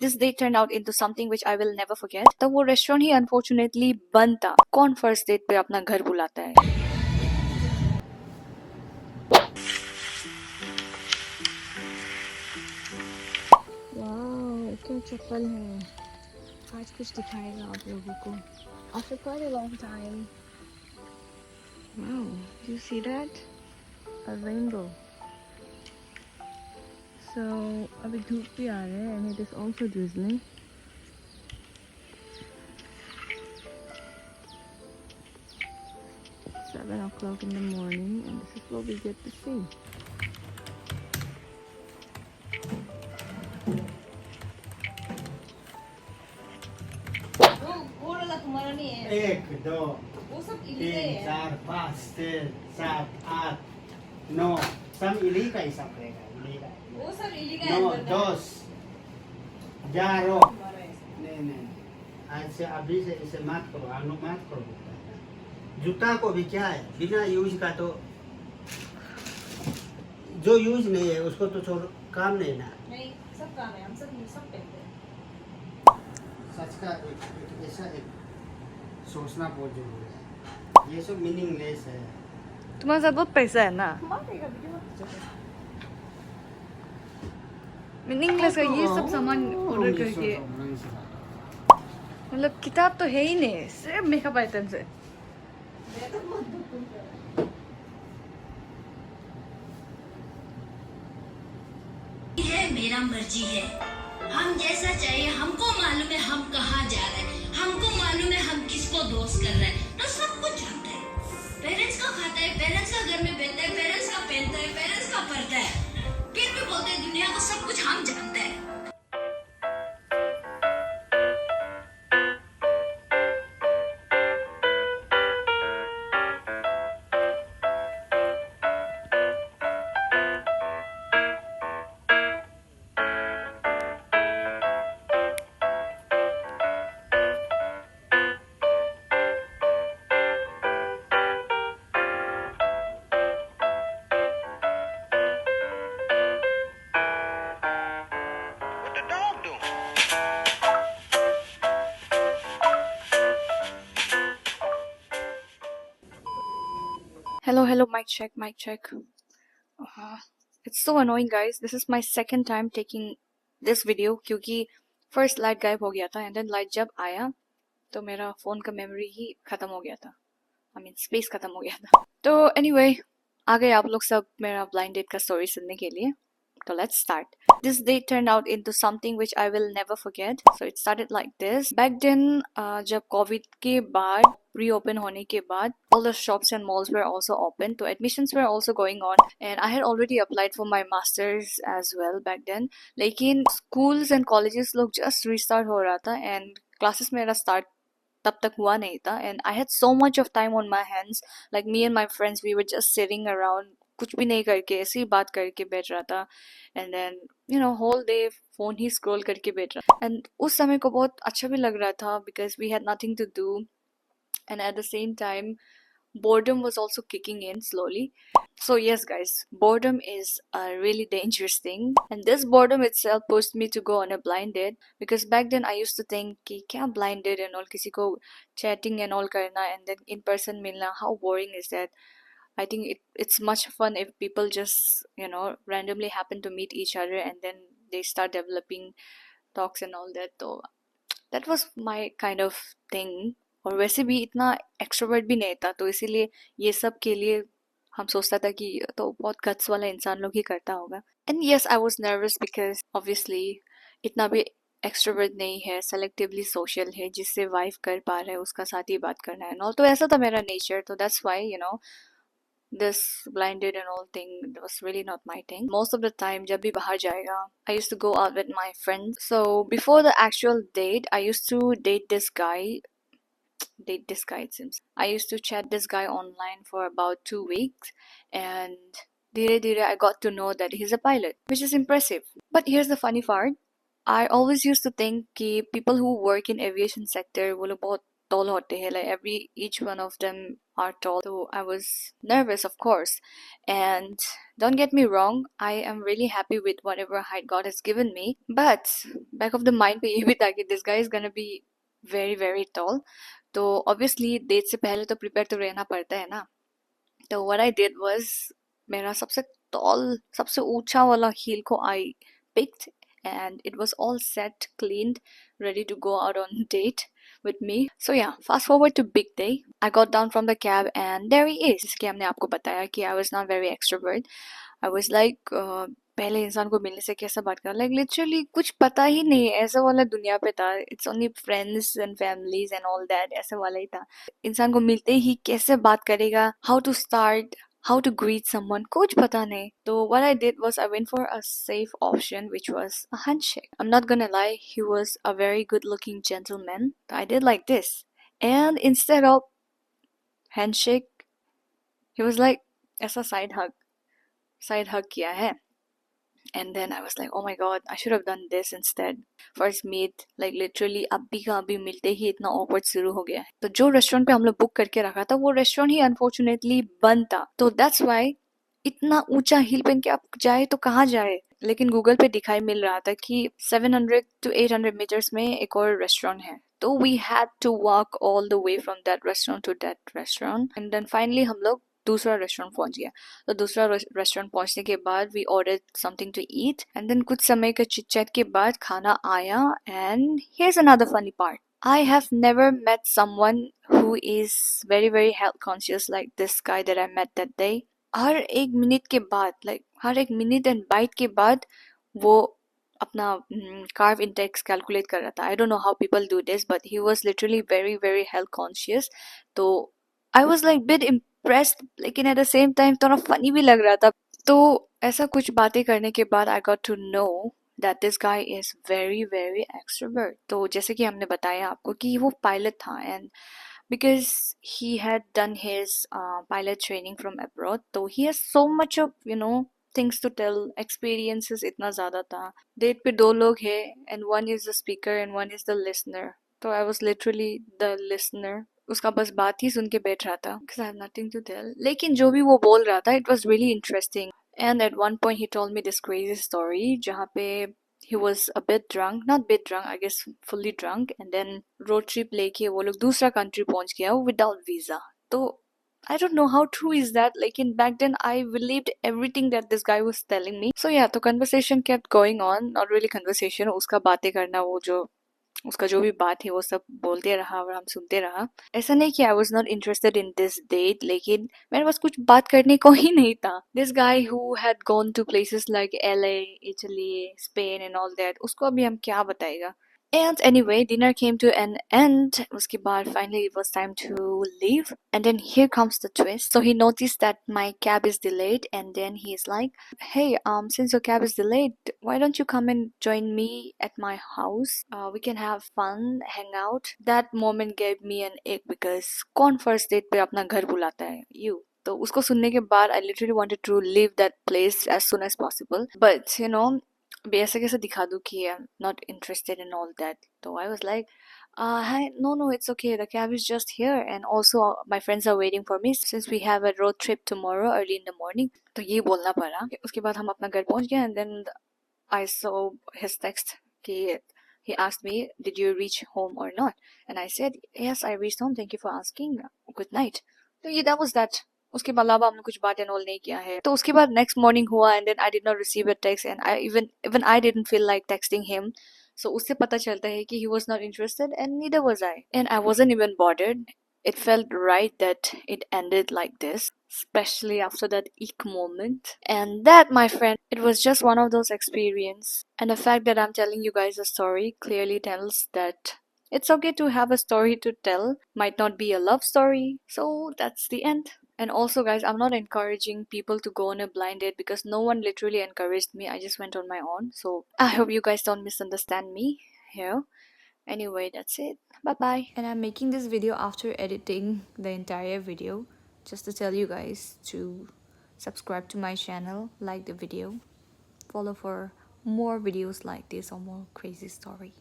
This date turned out into something which I will never forget. तो वो restaurant ही unfortunately बंद था. कौन फर्स्ट डेट पे अपना घर बुलाता है? वाह, क्या चप्पल है. आज कुछ दिखाएगा आप लोगों को. After quite a long time. Wow, do you see that? A rainbow. So अभी धूप भी आ रहा है and it is also drizzling. 7 o'clock in the morning and this is what we get to see. एक दो तीन चार पाँच छः सात आठ नौ सब इली का हिसाब रहेगा. इली का वो सब इली का 9 अंदर का 10 11. नहीं आज से अभी से इसे मत करो. आलू मत करो. जूता को भी क्या है बिना यूज का तो जो यूज नहीं है उसको तो छोड़ काम नहीं ना. नहीं सब काम है हम सब पहनते हैं. सच का एक ऐसा एक सोचना बहुत जरूरी है. ये सब मीनिंगलेस है. तुम्हारे साथ बहुत पैसा है ना. मीनिंगलेस का ये सब सामान ऑर्डर करके. मतलब किताब तो है ही नहीं, सिर्फ मेकअप आइटम्स है. मेरा मर्जी है. हम जैसा चाहिए. हमको मालूम है हम कहाँ जा रहे हैं. हमको मालूम है हम किसको दोस्त कर रहे हैं. तो सब कुछ जानते हैं. पेरेंट्स का खाता है, पेरेंट्स का घर में बैठता है, पेरेंट्स का पहनता है, पेरेंट्स का पढ़ता है. फिर भी बोलते हैं दुनिया को सब कुछ हम जानते हैं. Hello, mic check. It's so annoying, guys. This is my second time taking this video क्योंकि first light गायब हो गया था and then light जब आया तो मेरा फोन का मेमोरी ही खत्म हो गया था. I mean स्पेस खत्म हो गया था. तो anyway, आ गए आप लोग सब मेरा blind date का स्टोरी सुनने के लिए. So let's start. This date turned out into something which I will never forget. So it started like this. Back then, जब COVID के बाद reopen होने के बाद, all the shops and malls were also open. So admissions were also going on, and I had already applied for my masters as well back then. लेकिन schools and colleges लोग just restart हो रहा था and classes मेरा start तब तक हुआ नहीं था and I had so much of time on my hands. Like me and my friends, we were just sitting around कुछ भी नहीं करके ऐसे ही बात करके बैठ रहा था and then whole day phone he scroll करके बैठ रहा. And उस समय को बहुत अच्छा भी लग रहा था because we had nothing to do and at the same time boredom was also kicking in slowly. So yes guys, boredom is a really dangerous thing and this boredom itself pushed me to go on a blind date because back then I used to think कि क्या blind date and all, किसी को chatting and all करना and then in person मिलना, how boring is that. I think it's much fun if people just randomly happen to meet each other and then they start developing talks and all that. So that was my kind of thing. और वैसे भी इतना extrovert भी नहीं था तो इसीलिए ये सब के लिए हम सोचता था कि तो बहुत गट्स वाला इंसान लोग ही करता होगा. And yes I was nervous because obviously इतना भी एक्सट्रोवर्ट नहीं है, सेलेक्टिवली सोशल है, जिससे वाइफ कर पा रहा है उसका साथ ही बात करना है और तो ऐसा था मेरा नेचर. तो that's why this blinded and all thing was really not my thing. Most of the time जब भी बाहर जाएगा I used to go out with my friends. So before the actual date I used to date this guy it seems. I used to chat this guy online for about 2 weeks and धीरे धीरे I got to know that he's a pilot, which is impressive. But here's the funny part. I always used to think कि people who work in aviation sector वो लोग बहुत tall होते हैं, like each one of them are tall. So I was nervous, of course. And don't get me wrong, I am really happy with whatever height God has given me. But back of the mind पे ये भी था कि this guy is gonna be very very tall. तो obviously date से पहले तो prepare तो रहना पड़ता है ना. तो what I did was मेरा सबसे tall, सबसे ऊंचा वाला heel को I picked, and it was all set, cleaned, ready to go out on date with me. So yeah, fast forward to big day. I got down from the cab and there he is. जिसके हमने आपको बताया कि I was not very extrovert. I was like पहले इंसान को मिलने से कैसा बात करना, like literally कुछ पता ही नहीं, ऐसा वाला दुनिया पे था. It's only friends and families and all that, ऐसा वाला ही था. इंसान को मिलते ही कैसे बात करेगा, how to start, how to greet someone, कुछ पता नहीं. तो what I did was I went for a safe option, which was a handshake. I'm not gonna lie, he was a very good looking gentleman. I did like this, and instead of handshake, he was like ऐसा side hug किया है. And then I was like, oh my god, I should have done this instead. First meet, like literally अभी का अभी मिलते ही इतना awkward शुरू हो गया है. तो जो रेस्टोरेंट पे हम लोग बुक करके रखा था वो रेस्टोरेंट ही अनफॉर्चुनेटली बंद था. तो that's why इतना ऊंचा हिल पहन के आप जाए तो कहाँ जाए. लेकिन गूगल पे दिखाई मिल रहा था कि 700 to 800 meters में एक और रेस्टोरेंट है. तो we had to walk all the way from that restaurant to that restaurant. And then finally हम लोग दूसरा रेस्टोरेंट पहुंच गया. तो दूसरा रेस्टोरेंट पहुंचने के बाद we ordered something to eat, and then कुछ समय के चिट चैट के बाद खाना आया. And here's another funny part. I have never met someone who is very very health conscious like this guy that I met that day. हर एक minute के बाद, like हर एक मिनट एंड बाइट के बाद वो अपना कार्ब इंटेक्स कैलकुलेट कर रहा था. I don't know how people do this, but he was literally very very health conscious. तो I was like bit impressed, लेकिन एट द सेम टाइम थोड़ा फनी भी लग रहा था. तो ऐसा कुछ बातें करने के बाद I got to know that this guy is very very extrovert. तो जैसे कि हमने बताया आपको कि वो पायलट था, and because he had done his pilot training from abroad, so he has so much of things to tell, experiences इतना ज़्यादा था. डेट पे दो लोग हैं, and one is the speaker and one is the listener. तो I was literally the listener. उसका बस बात ही सुन के बैठ रहा था because I have nothing to tell. लेकिन जो भी वो बोल रहा था, it was really interesting. And at one point he told me this crazy story जहाँ पे he was a bit drunk, not bit drunk, I guess fully drunk, and then road trip लेके वो लोग दूसरा country पहुंच गया without visa. तो I don't know how true is that, लेकिन back then I believed everything that this guy was telling me. So yeah, तो conversation kept going on, not really conversation, उसका बातें करना, वो जो उसका जो भी बात है वो सब बोलते रहा और हम सुनते रहा. ऐसा नहीं कि I was not interested in this date, लेकिन मेरे पास कुछ बात करने को ही नहीं था. This guy who had gone to places like LA, Italy, Spain and all that, उसको अभी हम क्या बताएगा. And anyway, dinner came to an end. उसके बाद finally it was time to leave. And then here comes the twist. So he noticed that my cab is delayed, and then he's like, "Hey, since your cab is delayed, why don't you come and join me at my house? We can have fun, hang out." That moment gave me an ick because कौन first date पे अपना घर बुलाता है? You. तो उसको सुनने के बाद I literally wanted to leave that place as soon as possible. But अभी ऐसे कैसे दिखा दूँ कि I'm not interested in all that. So I was like, hi, no, it's okay. The cab is just here, and also my friends are waiting for me since we have a road trip tomorrow early in the morning. तो ये बोलना पड़ा. उसके बाद हम अपना घर पहुंच गए, and then I saw his text कि he asked me, did you reach home or not? And I said, yes, I reached home. Thank you for asking. Good night. तो ये that was that. उसके अलावा हमने कुछ बात and all नहीं किया है. तो उसके बाद नेक्स्ट मॉर्निंग हुआ, and then I did not receive a text, and I even I didn't feel like texting him. So उससे पता चलता है कि he was not interested, and neither was I, and I wasn't even bothered. It felt right that it ended like this, especially after that eek moment. And that, my friend, it was just one of those experiences. And the fact that I'm telling you guys a story clearly tells that it's okay to have a story to tell. Might not be a love story. So that's the end. And also, guys, I'm not encouraging people to go on a blind date because no one literally encouraged me. I just went on my own. So I hope you guys don't misunderstand me here. Anyway, that's it. Bye bye. And I'm making this video after editing the entire video, just to tell you guys to subscribe to my channel, like the video, follow for more videos like this or more crazy story.